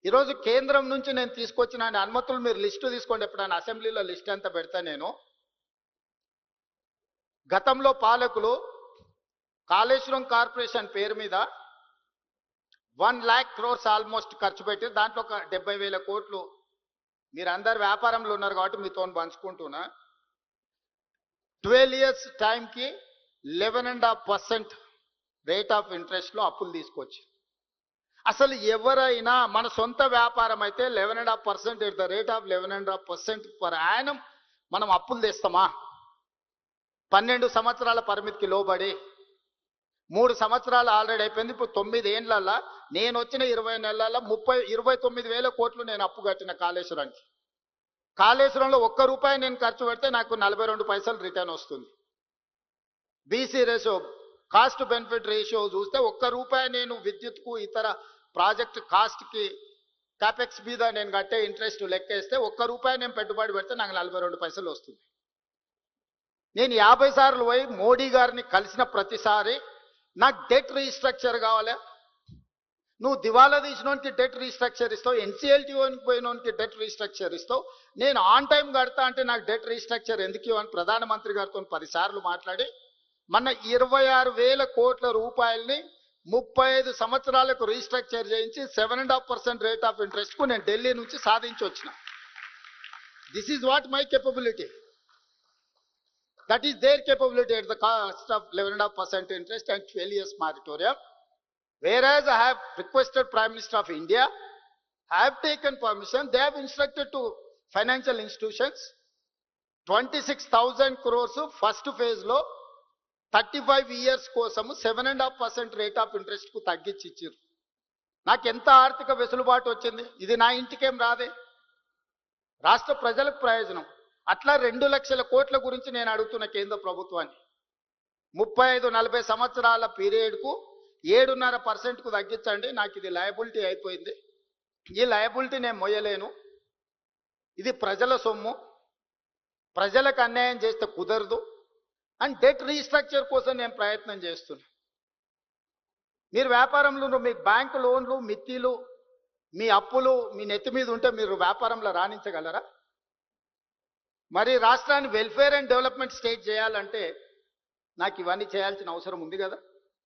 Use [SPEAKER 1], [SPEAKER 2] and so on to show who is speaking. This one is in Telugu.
[SPEAKER 1] ఈరోజు కేంద్రం నుంచి నేను తీసుకొచ్చిన అనుమతులు మీరు లిస్టు తీసుకోండి. ఎప్పుడైనా అసెంబ్లీలో లిస్ట్ అంతా పెడతా నేను. గతంలో పాలకులు కాళేశ్వరం కార్పొరేషన్ పేరు మీద 1 lakh crores ఆల్మోస్ట్ ఖర్చు పెట్టి దాంట్లో ఒక 70,000 కోట్లు మీరందరు వ్యాపారంలో ఉన్నారు కాబట్టి మీతో పంచుకుంటున్నా. 12 years టైంకి 11.5% రేట్ ఆఫ్ ఇంట్రెస్ట్లో అప్పులు తీసుకొచ్చి, అసలు ఎవరైనా మన సొంత వ్యాపారం అయితే 11.5% at the rate of 11.5% per annum మనం అప్పులు తెస్తామా? 12 సంవత్సరాల పరిమితికి లోబడి 3 సంవత్సరాలు ఆల్రెడీ అయిపోయింది. ఇప్పుడు 9 ఏళ్ళల్లో నేను వచ్చిన 20 నెలల్లో 29,000 కోట్లు నేను అప్పు కట్టిన కాళేశ్వరానికి. కాళేశ్వరంలో ఒక్క రూపాయి నేను ఖర్చు పెడితే నాకు 42 పైసలు రిటర్న్ వస్తుంది. BC ratio, cost benefit ratio చూస్తే ఒక్క రూపాయి నేను విద్యుత్కు ఇతర ప్రాజెక్ట్ కాస్ట్కి క్యాపెక్స్ మీద నేను కట్టే ఇంట్రెస్ట్ లెక్కేస్తే ఒక్క రూపాయి నేను పెట్టుబడి పెడితే నాకు 42 పైసలు వస్తుంది. నేను 50 సార్లు పోయి మోడీ గారిని కలిసిన ప్రతిసారి నాకు డెట్ రీస్ట్రక్చర్ కావాలి, నువ్వు దివాలా తీసినోనికి డెట్ రీస్ట్రక్చర్ ఇస్తావు, ఎన్సీఎల్టీ పోయినోనికి డెట్ రీస్ట్రక్చర్ ఇస్తావు, నేను ఆన్ టైం కడతా అంటే నాకు డెట్ రీస్ట్రక్చర్ ఎందుకు ఇవ్వని ప్రధానమంత్రి గారితో 10 సార్లు మాట్లాడి మన 26,000 కోట్ల రూపాయలని 35 సంవత్సరాలకు రీస్ట్రక్చర్ చేయించి 7.5% రేట్ ఆఫ్ ఇంట్రెస్ట్కు నేను ఢిల్లీ నుంచి సాధించి వచ్చిన. This is what my capability. That is their capability at the cost of 11.5% interest and 12 years moratorium. Whereas I have requested Prime Minister of India, I have taken permission, they have instructed to financial institutions, 26,000 crores first phase lo 35 years కోసము 7.5% రేట్ ఆఫ్ ఇంట్రెస్ట్ కు తగ్గించి ఇచ్చారు. నాకు ఎంత ఆర్థిక వెసులుబాటు వచ్చింది? ఇది నా ఇంటికేం రాదే, రాష్ట్ర ప్రజలకు ప్రయోజనం. అట్లా 2 లక్షల కోట్ల గురించి నేను అడుగుతున్న కేంద్ర ప్రభుత్వాన్ని. 35-40 సంవత్సరాల పీరియడ్కు 7.5%కు తగ్గించండి. నాకు ఇది లయబిలిటీ అయిపోయింది, ఈ లయబిలిటీ నేను మొయ్యలేను, ఇది ప్రజల సొమ్ము, ప్రజలకు అన్యాయం చేస్తే కుదరదు అండ్ డెట్ రీస్ట్రక్చర్ కోసం నేను ప్రయత్నం చేస్తున్నా. మీరు వ్యాపారంలో మీకు బ్యాంకు లోన్లు, మిత్తిలు, మీ అప్పులు మీ నెత్తి మీద ఉంటే మీరు వ్యాపారంలో రాణించగలరా? మరి రాష్ట్రాన్ని వెల్ఫేర్ అండ్ డెవలప్మెంట్ స్టేట్ చేయాలంటే నాకు ఇవన్నీ చేయాల్సిన అవసరం ఉంది కదా.